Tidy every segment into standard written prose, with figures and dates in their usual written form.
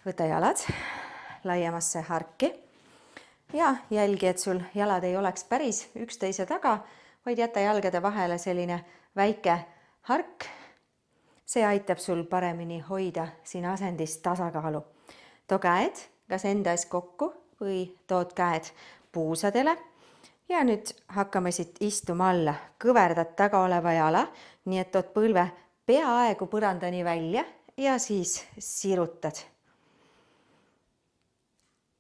Võta jalad laiemasse harki ja jälgi, et sul jalad ei oleks päris üksteise taga, vaid jäta jalgade vahele selline väike hark. See aitab sul paremini hoida siin asendis tasakaalu. Too käed kas enda ees kokku või tood käed puusadele. Ja nüüd hakkame siit istuma alla. Kõverdad taga oleva jala, nii et tood põlve peaaegu põrandani välja ja siis sirutad.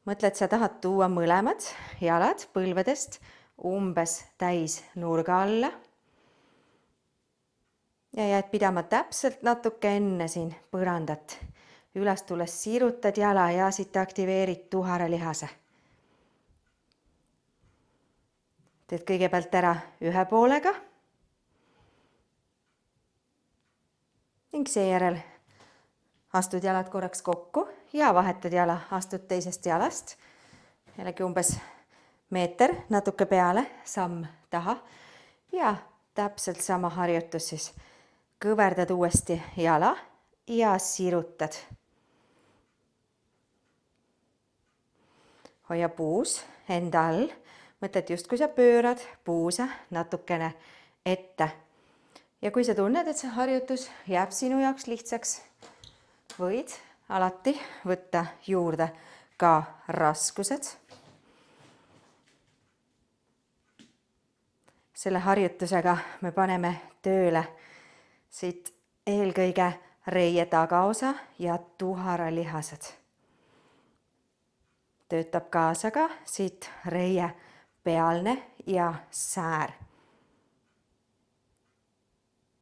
Mõtle, et sa tahad tuua mõlemad jalad põlvedest umbes täis nurga alla. Ja jääd pidama täpselt natuke enne siin põrandat. Üles tulles sirutad jala ja siit aktiveerid tuharalihase. Teed kõigepealt ära ühe poolega. Ning seejärel astud jalad korraks kokku ja vahetad jala, astud teisest jalast. Jällegi umbes meeter, natuke peale, samm taha. Ja täpselt sama harjutus siis. Kõverdad uuesti jala ja sirutad. Hoia puus enda all. Mõtled just, kui sa pöörad puusa natukene ette. Ja kui sa tunned, et see harjutus jääb sinu jaoks lihtsaks, võid alati võtta juurde ka raskused. Selle harjutusega me paneme tööle siit eelkõige reie tagaosa ja tuharalihased. Töötab kaasa ka siit reie pealne ja säär.